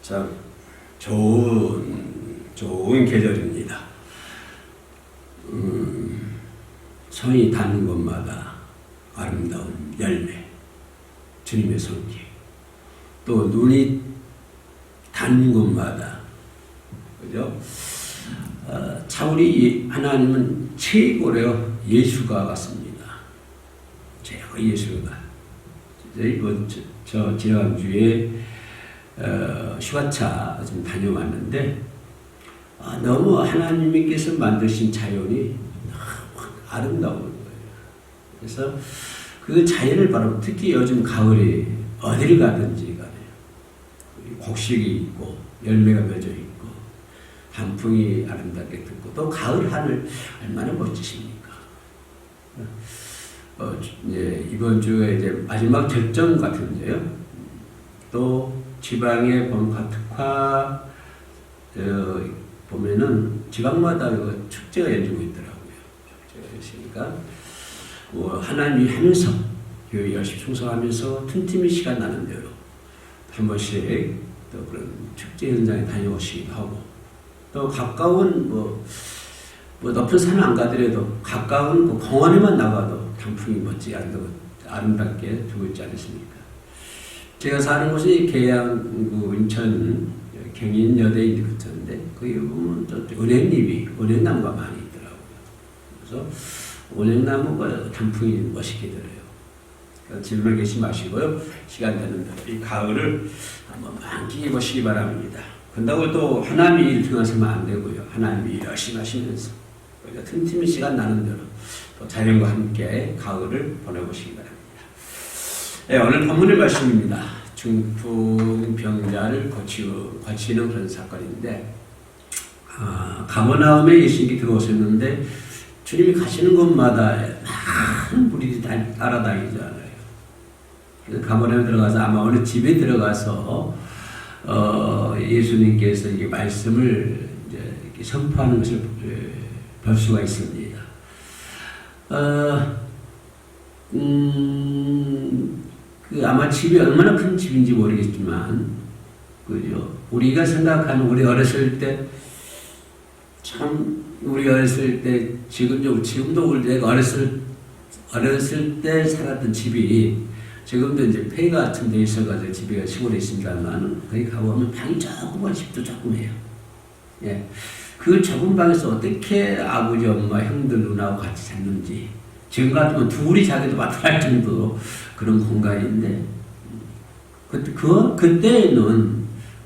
참 좋은 계절입니다. 성이 닿는 곳마다 아름다운 열매, 주님의 손길. 또 눈이 닿는 곳마다, 그죠? 참 우리 하나님은 최고래요. 예수가 같습니다. 최고 예수가. 이번 지난주에 휴가차 좀 다녀왔는데 너무 하나님께서 만드신 자연이 아름다운 거예요. 그래서 그 자연을 바로 특히 요즘 가을에 어디를 가든지 간에 곡식이 있고 열매가 맺어 있고 단풍이 아름답게 듣고 또 가을 하늘 얼마나 멋지십니까? 이번 주에 이제 마지막 절정 같은데요. 또 지방의 봄과 특화 보면은 지방마다 축제가 열리고 있더라고요. 축제가 있으니까 하나님 하면서 교회 열심히 충성하면서 틈틈이 시간 나는 대로 한 번씩 또 그런 축제 현장에 다녀오시기도 하고 또 가까운 높은 산을 안 가더라도 가까운 공원에만 나가도 단풍이 멋지게 아름답게 두고 있지 않습니까? 제가 사는 곳이 계양구 인천 경인여대에 근처인데 거기 보면 은행나무가 많이 있더라고요. 그래서 은행나무가 단풍이 멋있게 들어요. 그러니까 집에 계시 마시고요. 시간 되는 이 가을을 한번 만끽해 보시기 바랍니다. 그런다고 또 하나님의 일 등하시면 안 되고요. 하나님이 열심히 하시면서 우리가 틈틈이 시간 나는 대로 또 자연과 함께 가을을 보내보시기 바랍니다. 네, 오늘 본문의 말씀입니다. 중풍병자를 고치는 그런 사건인데 가버나움에 예수님이 들어오셨는데 주님이 가시는 곳마다 많은 무리들이 따라다니잖아요. 그래서 가버나움에 들어가서 아마 어느 집에 들어가서 예수님께서 이게 말씀을 이렇게 선포하는 것을 볼 수가 있습니다. 아마 집이 얼마나 큰 집인지 모르겠지만, 그죠? 우리가 생각하는 우리 어렸을 때, 지금도 우리 내가 어렸을 때 살았던 집이, 지금도 이제 폐 같은 데 있어가지고 집이 시골에 있습니다만, 거기 가보면 방이 조그만 집도 조그매요. 예. 그 좁은 방에서 어떻게 아버지, 엄마, 형들, 누나하고 같이 잤는지, 지금 같으면 둘이 자기도 마땅할 정도로 그런 공간인데,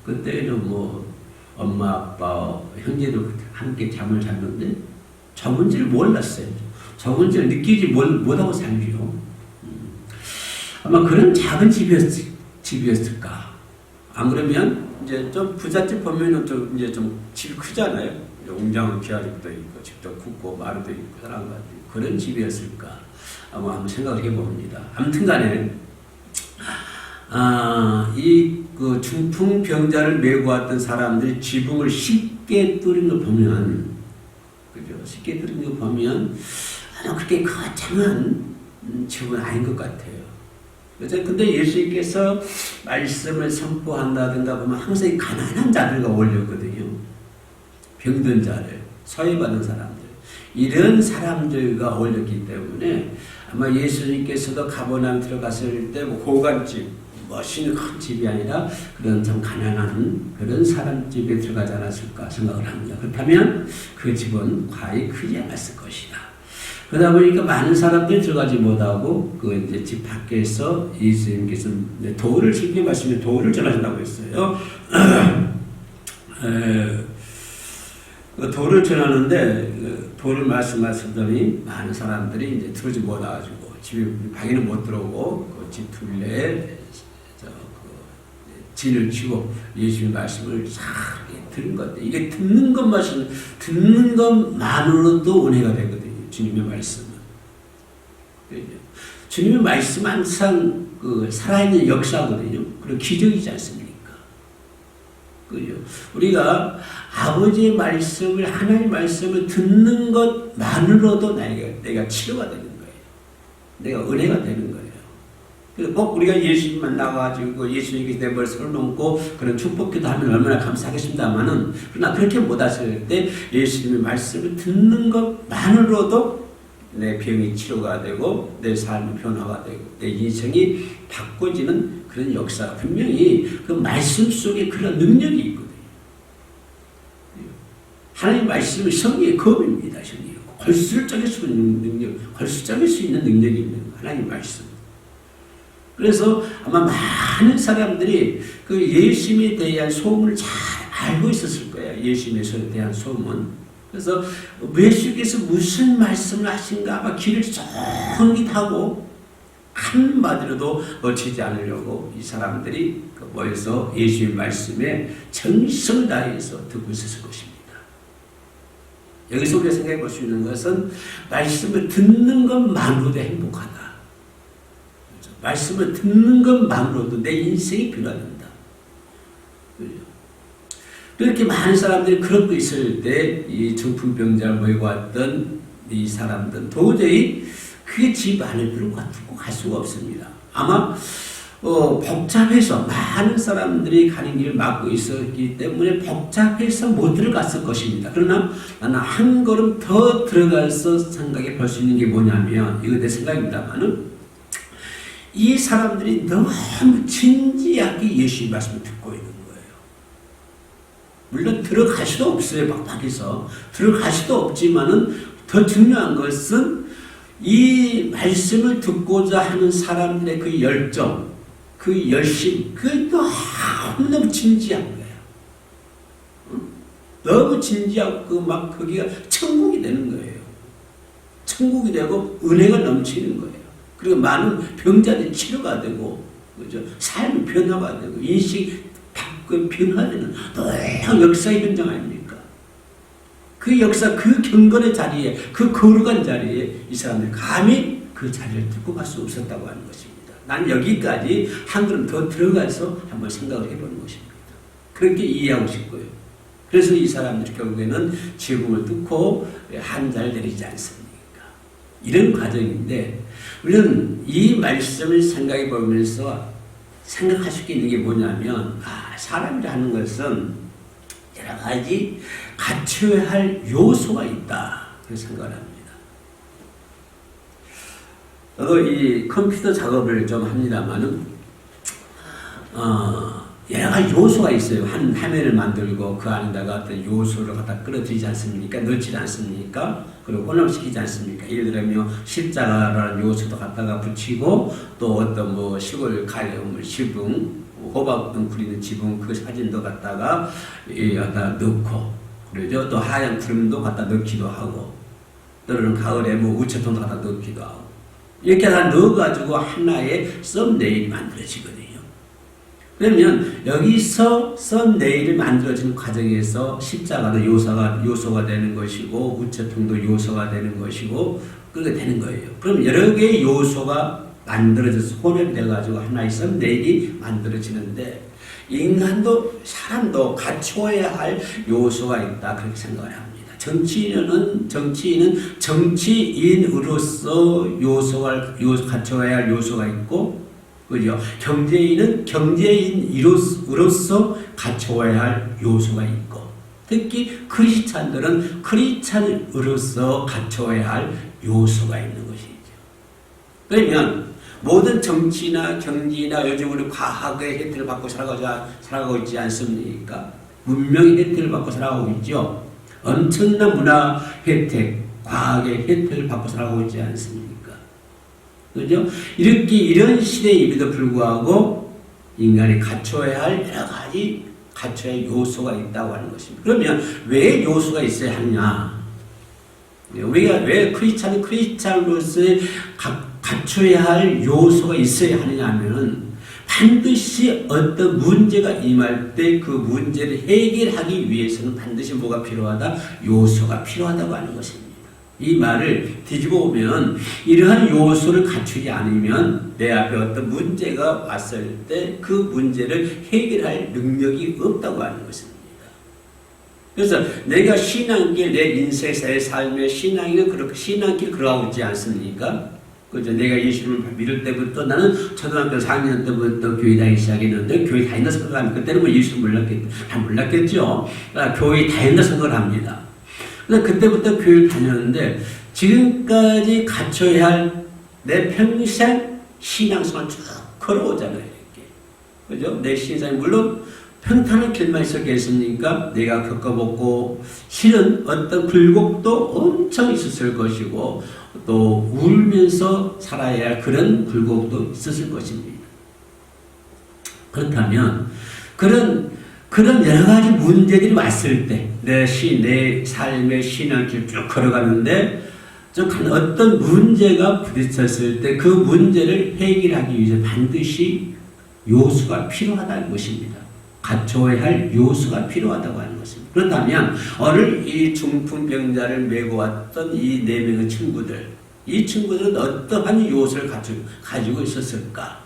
그때는 엄마, 아빠, 형제도 함께 잠을 잤는데, 좁은지를 몰랐어요. 좁은지를 느끼지 못하고 살죠. 아마 그런 작은 집이었을까. 안 그러면, 이제 좀 부잣집 보면은 좀 집이 크잖아요. 웅장한 기와집도 있고, 집도 굵고, 마루도 있고, 사람도 있고, 그런 집이었을까. 아마 한번 생각을 해봅니다. 아무튼 간에, 그 중풍병자를 메고 왔던 사람들이 지붕을 쉽게 뚫은 거 보면, 그죠? 쉽게 뚫은 거 보면, 그렇게 거창한 집은 아닌 것 같아요. 그래서 근데 예수님께서 말씀을 선포한다든가 보면 항상 가난한 자들과 어울렸거든요. 병든 자들, 소외받은 사람들, 이런 사람들과 어울렸기 때문에 아마 예수님께서도 가버나움 들어갔을 때 고관집, 멋있는 큰 집이 아니라 그런 좀 가난한 그런 사람 집에 들어가지 않았을까 생각을 합니다. 그렇다면 그 집은 과히 크지 않았을 것이다. 그러다 보니까 많은 사람들이 들어가지 못하고 그 이제 집 밖에서 예수님께서 도를 쉽게 말씀에 도를 전하신다고 했어요. 도를 전하는데 도를 말씀하시더니 많은 사람들이 이제 들어오지 못해가지고 집에 방에는 못 들어오고 그 집 둘레에 진을 치고 예수님 말씀을 싹 들은 건데 이게 듣는 것만으로도 은혜가 되거든요. 주님의 말씀은. 주님의 말씀은 항상 살아있는 역사거든요. 그리고 기적이지 않습니까? 그죠? 우리가 아버지의 말씀을, 하나님의 말씀을 듣는 것만으로도 내가 치료가 되는 거예요. 내가 은혜가 되는 거예요. 그래서 꼭 우리가 예수님만 나가지고 예수님께 내 머리를 놓고 그런 축복기도 하면 얼마나 감사하겠습니다만은, 그러나 그렇게 못 하실 때 예수님의 말씀을 듣는 것만으로도 내 병이 치료가 되고 내 삶의 변화가 되고 내 인생이 바꿔지는 그런 역사가 분명히 그 말씀 속에 그런 능력이 있거든요. 하나님 말씀은 성령의 검입니다. 성령의 걸술적일 수 있는 능력, 걸술적일 수 있는 능력이 있는 하나님 말씀. 그래서 아마 많은 사람들이 그 예수님에 대한 소문을 잘 알고 있었을 거예요. 예수님에 대한 소문. 그래서 예수께서 무슨 말씀을 하신가 아마 귀를 쫑긋하고 한마디로도 놓치지 않으려고 이 사람들이 모여서 예수의 말씀에 정성을 다해서 듣고 있었을 것입니다. 여기서 우리가 생각해 볼 수 있는 것은 말씀을 듣는 것만으로도 행복하다. 말씀을 듣는 것만으로도 내 인생이 변화된다. 그렇게 많은 사람들이 그러고 있을 때 이 중풍병자를 모이고 왔던 이 사람들은 도저히 그게 집 안에 들고 갈 수가 없습니다. 아마 복잡해서 많은 사람들이 가는 길을 막고 있었기 때문에 복잡해서 못 들어갔을 것입니다. 그러나 나는 한 걸음 더 들어가서 생각해 볼 수 있는 게 뭐냐면, 이거 내 생각입니다만은, 이 사람들이 너무 진지하게 예수의 말씀을 듣고 있는 거예요. 물론 들어갈 수도 없어요. 밖에서 들어갈 수도 없지만은 더 중요한 것은 이 말씀을 듣고자 하는 사람들의 그 열정, 그 열심, 그게 너무 진지한 거예요. 너무 진지하고 막 거기가 천국이 되는 거예요. 천국이 되고 은혜가 넘치는 거예요. 그리고 많은 병자들이 치료가 되고, 그죠? 삶의 변화가 되고, 인식이 변화되는 놀라운 역사의 현장 아닙니까? 그 역사, 그 경건의 자리에, 그 거룩한 자리에 이 사람들이 감히 그 자리를 듣고 갈 수 없었다고 하는 것입니다. 난 여기까지 한 걸음 더 들어가서 한번 생각을 해보는 것입니다. 그렇게 이해하고 싶고요. 그래서 이 사람들이 결국에는 지붕을 뚫고 한자를 내리지 않습니까? 이런 과정인데, 우리는 이 말씀을 생각해 보면서 생각할 수 있는 게 뭐냐면, 사람이 하는 것은 여러 가지 갖춰야 할 요소가 있다. 그렇게 생각을 합니다. 저도 이 컴퓨터 작업을 좀 합니다만은, 여러 가지 요소가 있어요. 한 화면을 만들고 그 안에다가 어떤 요소를 갖다 끌어들이지 않습니까? 넣지 않습니까? 그리고 혼합시키지 않습니까? 예를 들면 십자가라는 요소도 갖다가 붙이고, 또 어떤 뭐 시골 가려움을 지붕, 호박 덩굴 지붕 그 사진도 갖다가 갖다 넣고, 그러죠. 또 하얀 구름도 갖다 넣기도 하고, 또는 가을에 뭐 우체통도 갖다 넣기도 하고, 이렇게 다 넣어가지고 하나의 썸네일이 만들어지거든요. 그러면 여기서 썸네일을 만들어지는 과정에서 십자가도 요소가 되는 것이고, 우체통도 요소가 되는 것이고, 그렇게 되는 거예요. 그럼 여러 개의 요소가 만들어져서 혼합이 돼가지고 하나의 썸네일이 만들어지는데, 인간도 사람도 갖춰야 할 요소가 있다, 그렇게 생각을 합니다. 정치인은 정치인으로서 갖춰야 할 요소가 있고, 그죠? 경제인은 경제인으로서 갖춰야 할 요소가 있고, 특히 크리스찬들은 크리스찬으로서 갖춰야 할 요소가 있는 것이죠. 그러면 모든 정치나 경제나 요즘 우리 과학의 혜택을 받고 살아가고 있지 않습니까? 문명의 혜택을 받고 살아가고 있죠. 엄청난 문화 혜택, 과학의 혜택을 받고 살아가고 있지 않습니까? 그죠? 이런 시대임에도 불구하고 인간이 갖춰야 할 여러 가지 갖춰야 할 요소가 있다고 하는 것입니다. 그러면 왜 요소가 있어야 하느냐? 우리가 왜 크리스찬으로서의 갖춰야 할 요소가 있어야 하느냐 하면은, 반드시 어떤 문제가 임할 때 그 문제를 해결하기 위해서는 반드시 뭐가 필요하다? 요소가 필요하다고 하는 것입니다. 이 말을 뒤집어 보면, 이러한 요소를 갖추지 않으면 내 앞에 어떤 문제가 왔을 때 그 문제를 해결할 능력이 없다고 하는 것입니다. 그래서 내가 신앙길, 내 인생의 삶의 신앙이는 그렇게 신앙길 걸어가고 있지 않습니까? 그죠? 내가 예수님을 믿을 때부터 나는 초등학교 4학년 때부터 교회 다니기 시작했는데 교회 다닌다 생각하면 그때는 뭐 예수를 몰랐겠죠. 교회 다닌다 생각을 합니다. 근데 그때부터 교회를 다녔는데 지금까지 갖춰야 할 내 평생 신앙생활 쭉 걸어오잖아요. 이렇게. 그죠? 내 신앙이 물론 평탄한 길만 있었겠습니까? 내가 겪어보고 실은 어떤 굴곡도 엄청 있었을 것이고 또 울면서 살아야 할 그런 굴곡도 있었을 것입니다. 그렇다면 그런 여러 가지 문제들이 왔을 때 내 삶의 신앙길 쭉 걸어가는데 어떤 문제가 부딪혔을 때 그 문제를 해결하기 위해서 반드시 요소가 필요하다는 것입니다. 갖춰야 할 요소가 필요하다고 하는 것입니다. 그렇다면 오늘 이 중풍병자를 메고 왔던 이 4명의 친구들, 이 친구들은 어떠한 요소를 가지고 있었을까?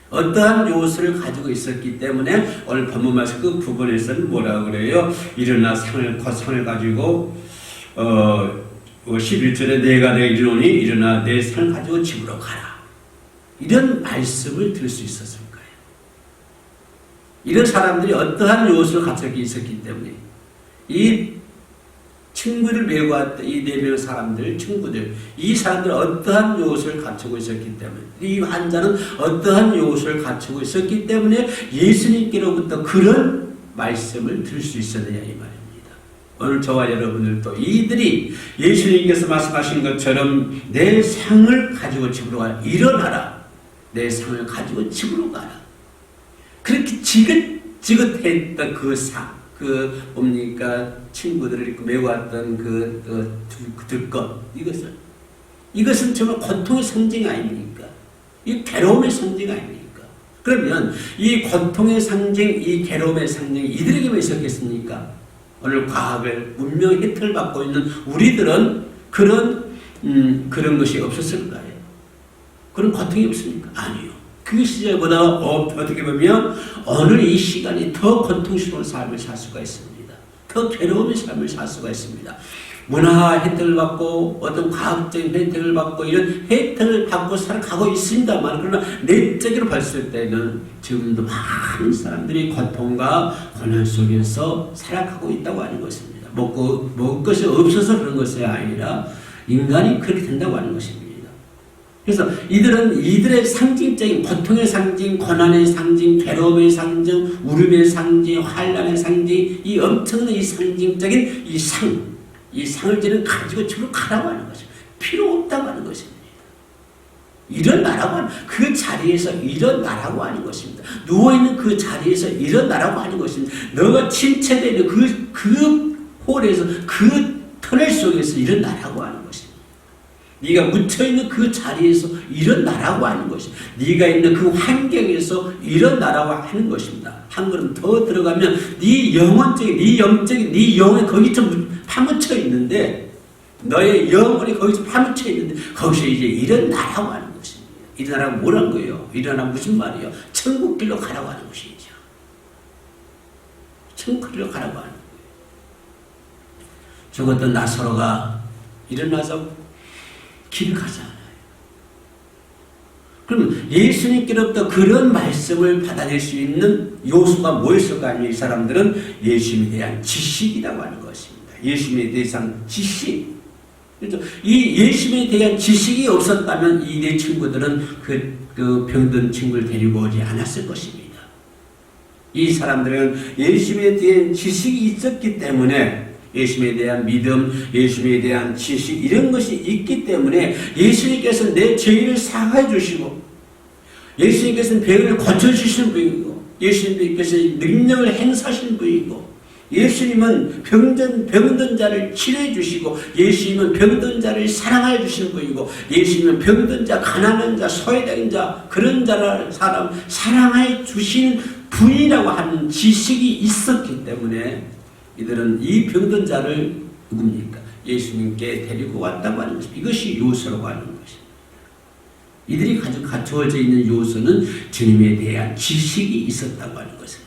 어떠한 요소를 가지고 있었기 때문에 오늘 본문 말씀 그 부분에서는 뭐라고 그래요? 일어나 상을 가지고 11절에 내가 이르노니 일어나 내 상을 가지고 집으로 가라. 이런 말씀을 들을 수 있었을 거예요. 이런 사람들이 어떠한 요소를 갖추고 있었기 때문에 이 친구를 메고 왔던 이 4명의 사람들, 친구들, 이 사람들은 어떠한 요소를 갖추고 있었기 때문에 이 환자는 어떠한 요소를 갖추고 있었기 때문에 예수님께로부터 그런 말씀을 들을 수 있었느냐 이 말입니다. 오늘 저와 여러분들도 이들이 예수님께서 말씀하신 것처럼 내 상을 가지고 집으로 가라. 일어나라. 내 상을 가지고 집으로 가라. 그렇게 지긋지긋했던 그 상, 뭡니까? 친구들을 메고 왔던 들것, 이것은 정말 고통의 상징 아닙니까? 이 괴로움의 상징 아닙니까? 그러면 이 고통의 상징, 이 괴로움의 상징이 이들에게만 있었겠습니까? 오늘 과학을 문명의 혜택을 받고 있는 우리들은 그런 것이 없었을까요? 그런 고통이 없습니까? 아니요. 그 시절보다 어떻게 보면 오늘 이 시간이 더 고통스러운 삶을 살 수가 있습니다. 더 괴로움의 삶을 살 수가 있습니다. 문화 혜택을 받고 어떤 과학적인 혜택을 받고 이런 혜택을 받고 살아가고 있습니다만 그러나 내적으로 봤을 때는 지금도 많은 사람들이 고통과 고난 속에서 살아가고 있다고 하는 것입니다. 먹을 것이 없어서 그런 것이 아니라 인간이 그렇게 된다고 하는 것입니다. 그래서 이들은 이들의 상징적인 고통의 상징, 고난의 상징, 괴로움의 상징, 울음의 상징, 환난의 상징, 이 엄청난 이 상징적인 이 상을 지는 가지고 집으로 가라고 하는 것입니다. 필요 없다고 하는 것입니다. 일어나라고 하는 그 자리에서 일어나라고 하는 것입니다. 누워있는 그 자리에서 일어나라고 하는 것입니다. 너가 침체되어 있는 그 홀에서 그 터널 속에서 일어나라고 하는 것입니다. 네가 묻혀있는 그 자리에서 일어나라고 하는 것입니다. 네가 있는 그 환경에서 일어나라고 하는 것입니다. 한 걸음 더 들어가면 네 영혼적인, 네 영적인, 네 영혼이 거기서 파묻혀 있는데 너의 영혼이 거기서 파묻혀 있는데 거기서 이제 일어나라고 하는 것입니다. 일어나라고 뭐란 거예요? 일어나 무슨 말이에요? 천국 길로 가라고 하는 것이죠. 천국 길로 가라고 하는 거예요. 죽었던 나사로가 일어나서 길을 가지 않아요. 그럼 예수님께로부터 그런 말씀을 받아낼 수 있는 요소가 뭐였을까요? 이 사람들은 예수님에 대한 지식이라고 하는 것입니다. 예수님에 대한 지식. 그렇죠? 이 예수님에 대한 지식이 없었다면 이 네 친구들은 그 병든 친구를 데리고 오지 않았을 것입니다. 이 사람들은 예수님에 대한 지식이 있었기 때문에 예수님에 대한 믿음, 예수님에 대한 지식 이런 것이 있기 때문에 예수님께서 내 죄를 사하여 주시고 예수님께서는 병을 고쳐주시는 분이고 예수님께서 능력을 행사하시는 분이고 예수님은 병든 자를 치료해 주시고 예수님은 병든 자를 사랑하여 주시는 분이고 예수님은 병든 자, 가난한 자, 소외된 자 그런 사람 사랑하여 주시는 분이라고 하는 지식이 있었기 때문에 이들은 이 병든 자를 누굽니까? 예수님께 데리고 왔다고 하는 것입니다. 이것이 요소라고 하는 것입니다. 이들이 갖추어져 있는 요소는 주님에 대한 지식이 있었다고 하는 것입니다.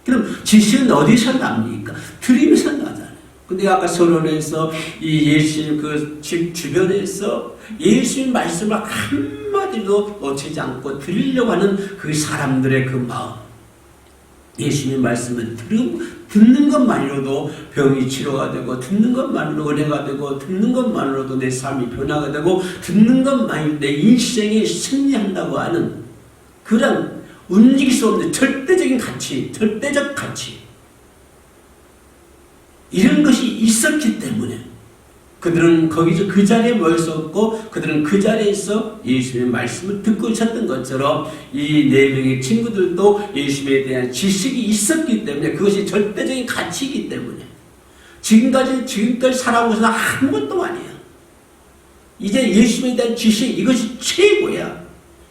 그럼 지식은 어디서 납니까? 들으면서 나잖아요. 근데 아까 서론에서 이 예수님 그 집 주변에서 예수님 말씀을 한마디도 놓치지 않고 들으려고 하는 그 사람들의 그 마음. 예수님 말씀을 듣는 것만으로도 병이 치료가 되고, 듣는 것만으로도 은혜가 되고, 듣는 것만으로도 내 삶이 변화가 되고, 듣는 것만으로도 내 인생이 승리한다고 하는 그런 움직일 수 없는 절대적인 가치, 절대적 가치, 이런 것이 있었기 때문에 그들은 거기서 그 자리에 모였었고, 그들은 그 자리에서 예수님의 말씀을 듣고 있었던 것처럼 이 네 명의 친구들도 예수님에 대한 지식이 있었기 때문에, 그것이 절대적인 가치이기 때문에 지금까지 살아오고서는 아무것도 아니에요. 이제 예수님에 대한 지식, 이것이 최고야.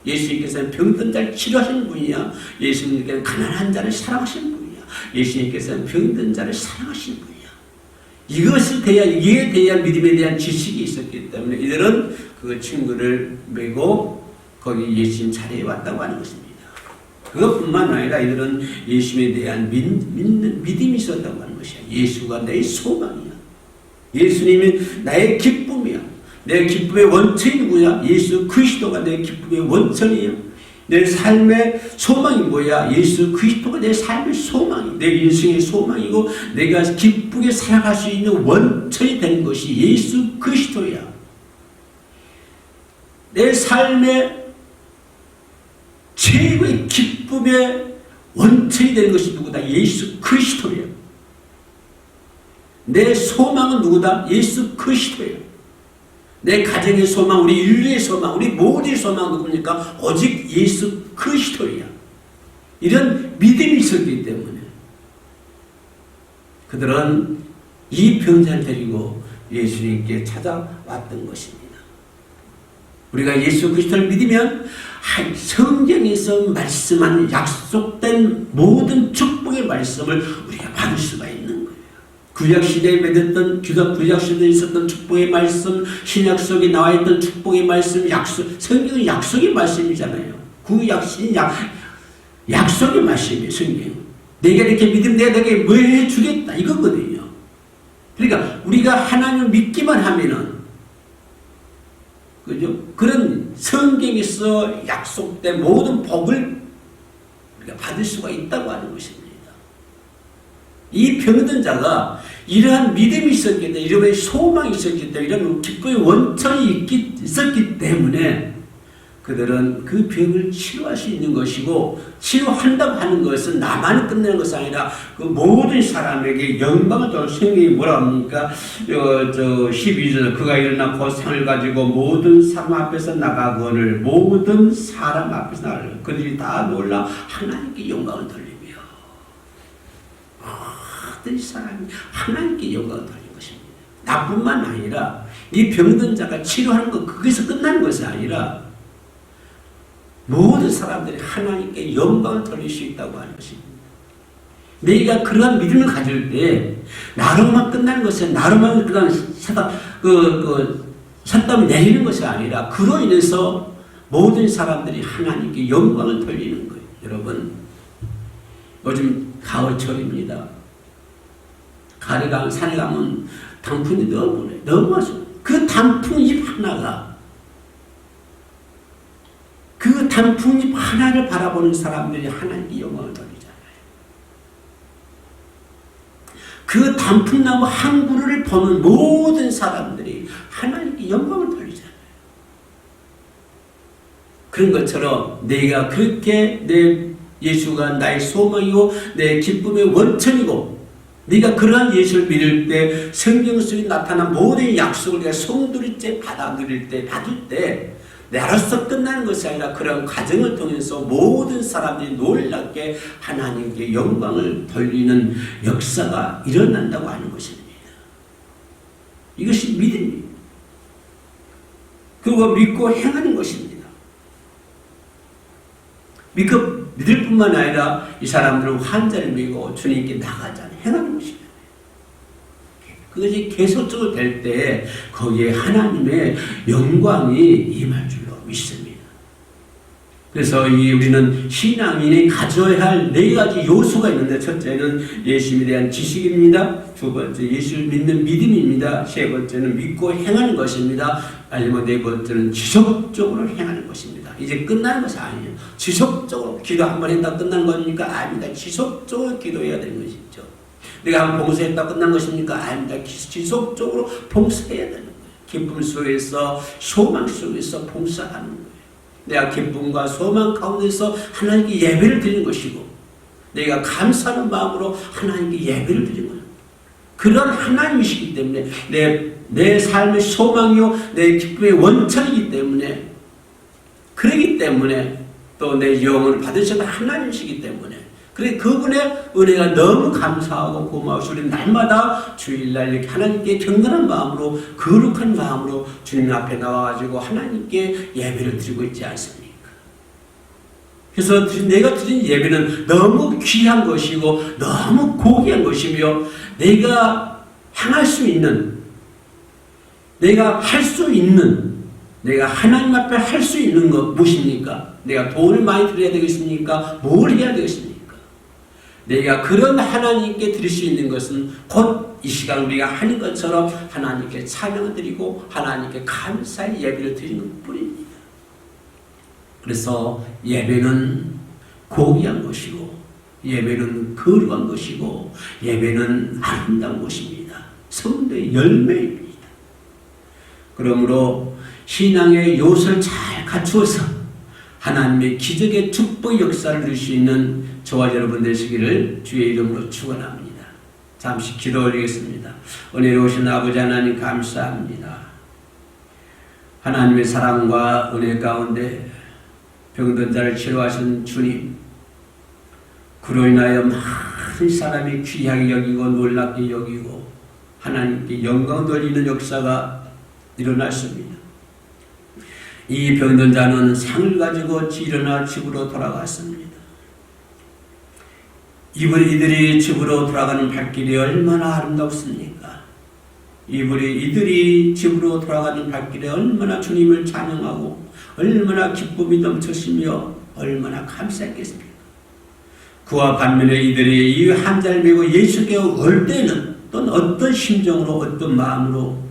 예수님께서는 병든 자를 치료하시는 분이야. 예수님께서는 가난한 자를 사랑하시는 분이야. 예수님께서는 병든 자를 사랑하시는 분이야. 이게 돼야 믿음에 대한 지식이 있었기 때문에 이들은 그 친구를 메고 거기 예수님 자리에 왔다고 하는 것입니다. 그것뿐만 아니라 이들은 예수님에 대한 믿음이 있었다고 하는 것이야. 예수가 내 소망이야. 예수님이 나의 기쁨이야. 내 기쁨의 원천이 누구야? 예수 그리스도가 내 기쁨의 원천이야. 내 삶의 소망이 뭐야? 예수 그리스도가 내 삶의 소망이, 내 인생의 소망이고, 내가 기쁘게 살아갈 수 있는 원천이 되는 것이 예수 그리스도야. 내 삶의 최고의 기쁨의 원천이 되는 것이 누구다? 예수 그리스도야. 내 소망은 누구다? 예수 그리스도야. 내 가정의 소망, 우리 인류의 소망, 우리 모두의 소망은 누굽니까? 오직 예수 그리스도야. 이런 믿음이 있었기 때문에 그들은 이 병자를 데리고 예수님께 찾아왔던 것입니다. 우리가 예수 그리스도를 믿으면 성경에서 말씀한 약속된 모든 축복의 말씀을 우리가 받을 수가 있는 거예요. 구약시대에 맺었던, 구약시대에 있었던 축복의 말씀, 신약 속에 나와있던 축복의 말씀, 성경은 약속의 말씀이잖아요. 구약, 신약, 약속의 말씀이에요, 성경. 내가 이렇게 믿으면 내가 너에게 뭐 해주겠다, 이거거든요. 그러니까 우리가 하나님을 믿기만 하면은, 그죠? 그런 성경에서 약속된 모든 복을 우리가 받을 수가 있다고 하는 것입니다. 이 병든 자가 이러한 믿음이 있었기 때문에, 이러한 소망이 있었기 때문에, 이런 기쁨의 원천이 있었기 때문에 그들은 그 병을 치료할 수 있는 것이고, 치료한다고 하는 것은 나만 끝내는 것이 아니라 그 모든 사람에게 영광을 돌 성경이 뭐라 합니까? 12절, 그가 일어나고 상을 가지고 모든 사람 앞에서 나가거늘, 모든 사람 앞에서 나가거늘, 그들이 다 놀라 하나님께 영광을 돌리며, 모든 사람이 하나님께 영광을 돌린 것입니다. 나뿐만 아니라 이 병든 자가 치료하는 것, 거기서 끝나는 것이 아니라 모든 사람들이 하나님께 영광을 돌릴 수 있다고 하는 것입니다. 내가 그러한 믿음을 가질 때 나로만 끝나는 것이 아니라, 나로만 그냥 삿담을 내리는 것이 아니라 그로 인해서 모든 사람들이 하나님께 영광을 돌리는 거예요. 여러분, 요즘 가을철입니다. 산에 가면 단풍이 너무 아쉬워요. 그 단풍잎 하나가, 그 단풍잎 하나를 바라보는 사람들이 하나님께 영광을 돌리잖아요. 그 단풍나무 한 그루를 보는 모든 사람들이 하나님께 영광을 돌리잖아요. 그런 것처럼 내가 그렇게 예수가 나의 소망이고 내 기쁨의 원천이고, 네가 그러한 예수를 믿을 때 성경 속에 나타난 모든 약속을 내가 송두리째 받을 때 나로서 끝나는 것이 아니라 그런 과정을 통해서 모든 사람들이 놀랍게 하나님께 영광을 돌리는 역사가 일어난다고 하는 것입니다. 이것이 믿음입니다. 그거 믿고 행하는 것입니다. 믿을 뿐만 아니라 이 사람들은 환자를 믿고 주님께 나가잖아요. 행하는 것입니다. 그것이 계속적으로 될 때 거기에 하나님의 영광이 임할 줄로 믿습니다. 그래서 우리는 신앙인이 가져야 할 네 가지 요소가 있는데, 첫째는 예수님에 대한 지식입니다. 두 번째 예수를 믿는 믿음입니다. 세 번째는 믿고 행하는 것입니다. 아니면 네 번째는 지속적으로 행하는 것입니다. 이제 끝나는 것이 아니에요. 지속적으로 기도 한 번 했다 끝난 겁니까? 아닙니다. 지속적으로 기도해야 되는 것이죠. 내가 한 번 봉사했다 끝난 것입니까? 아닙니다. 지속적으로 봉사해야 되는 거예요. 기쁨 속에서 소망 속에서 봉사하는 거예요. 내가 기쁨과 소망 가운데서 하나님께 예배를 드리는 것이고, 내가 감사하는 마음으로 하나님께 예배를 드리는 거예요. 그런 하나님이시기 때문에 내 삶의 소망이요 내 기쁨의 원천이기 때문에, 그러기 때문에 또 내 영혼을 받으셨던 하나님이시기 때문에, 그래 그분의 은혜가 너무 감사하고 고마워서 우리 날마다 주일날 이렇게 하나님께 경건한 마음으로, 거룩한 마음으로 주님 앞에 나와가지고 하나님께 예배를 드리고 있지 않습니까? 그래서 내가 드린 예배는 너무 귀한 것이고 너무 고귀한 것이며, 내가 향할 수 있는, 내가 할 수 있는, 내가 하나님 앞에 할 수 있는 것 무엇입니까? 내가 돈을 많이 드려야 되겠습니까? 뭘 해야 되겠습니까? 내가 그런 하나님께 드릴 수 있는 것은 곧 이 시간 우리가 하는 것처럼 하나님께 찬양을 드리고 하나님께 감사의 예배를 드리는 것뿐입니다. 그래서 예배는 고귀한 것이고, 예배는 거룩한 것이고, 예배는 아름다운 것입니다. 성도의 열매입니다. 그러므로 신앙의 요소를 잘 갖추어서 하나님의 기적의 축복 역사를 누릴 수 있는 저와 여러분 되시기를 주의 이름으로 축원합니다. 잠시 기도 올리겠습니다. 은혜로우신 아버지 하나님 감사합니다. 하나님의 사랑과 은혜 가운데 병든 자를 치료하신 주님, 그로 인하여 많은 사람이 귀하게 여기고 놀랍게 여기고 하나님께 영광 돌리는 역사가 일어났습니다. 이 병든 자는 상을 가지고 일어나 집으로 돌아갔습니다. 이들이 집으로 돌아가는 발길이 얼마나 아름답습니까? 이들이 집으로 돌아가는 발길에 얼마나 주님을 찬양하고 얼마나 기쁨이 넘쳤으며 얼마나 감사했겠습니까? 그와 반면에 이들이 이 환자를 메고 예수께 올 때는 또는 어떤 심정으로 어떤 마음으로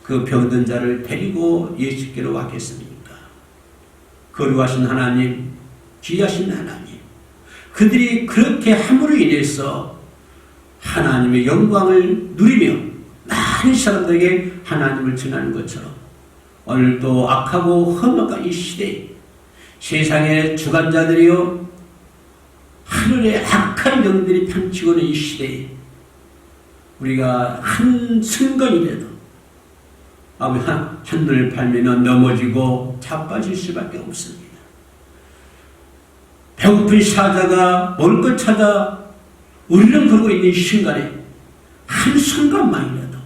그 병든 자를 데리고 예수께로 왔겠습니까? 거룩하신 하나님, 귀하신 하나님, 그들이 그렇게 함으로 인해서 하나님의 영광을 누리며 많은 사람들에게 하나님을 전하는 것처럼, 오늘도 악하고 험악한 이 시대에 세상의 주관자들이요 하늘의 악한 영들이 펼치고 있는 이 시대에 우리가 한 순간이라도 한눈을 팔면 넘어지고 자빠질 수밖에 없습니다. 배고픈 사자가 먹을 것 찾아 우리는 그러고 있는 이 순간에 한 순간만이라도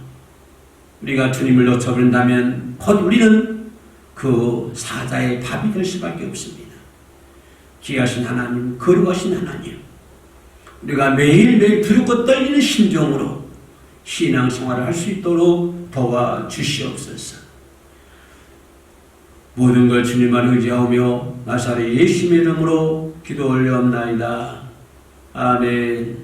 우리가 주님을 놓쳐버린다면 곧 우리는 그 사자의 밥이 될 수밖에 없습니다. 귀하신 하나님, 거룩하신 하나님, 우리가 매일매일 두렵고 떨리는 심정으로 신앙생활을 할 수 있도록 도와주시옵소서. 모든 걸 주님만 의지하며 나사렛 예수님의 이름으로 기도 올려옵나이다. 아멘.